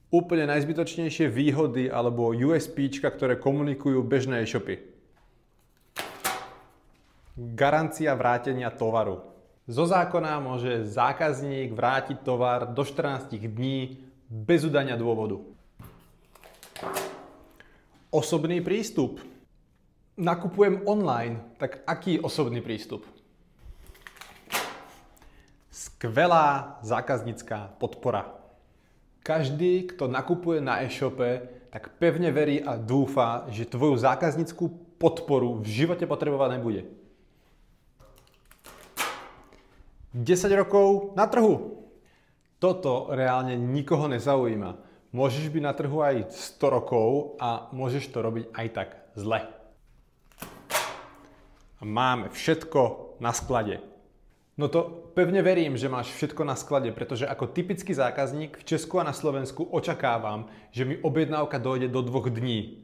Úplne najzbytočnejšie výhody alebo USPčka, ktoré komunikujú bežné e-shopy. Garancia vrátenia tovaru. Zo zákona môže zákazník vrátiť tovar do 14 dní bez udania dôvodu. Osobný prístup. Nakupujem online, tak aký osobný prístup? Skvelá zákaznícka podpora. Každý, kto nakupuje na e-shope, tak pevne verí a dúfa, že tvoju zákaznícku podporu v živote potrebovať nebude. 10 rokov na trhu. Toto reálne nikoho nezaujíma. Môžeš byť na trhu aj 100 rokov a môžeš to robiť aj tak zle. A máme všetko na sklade. No to pevne verím, že máš všetko na sklade, pretože ako typický zákazník v Česku a na Slovensku očakávam, že mi objednávka dojde do 2 dní.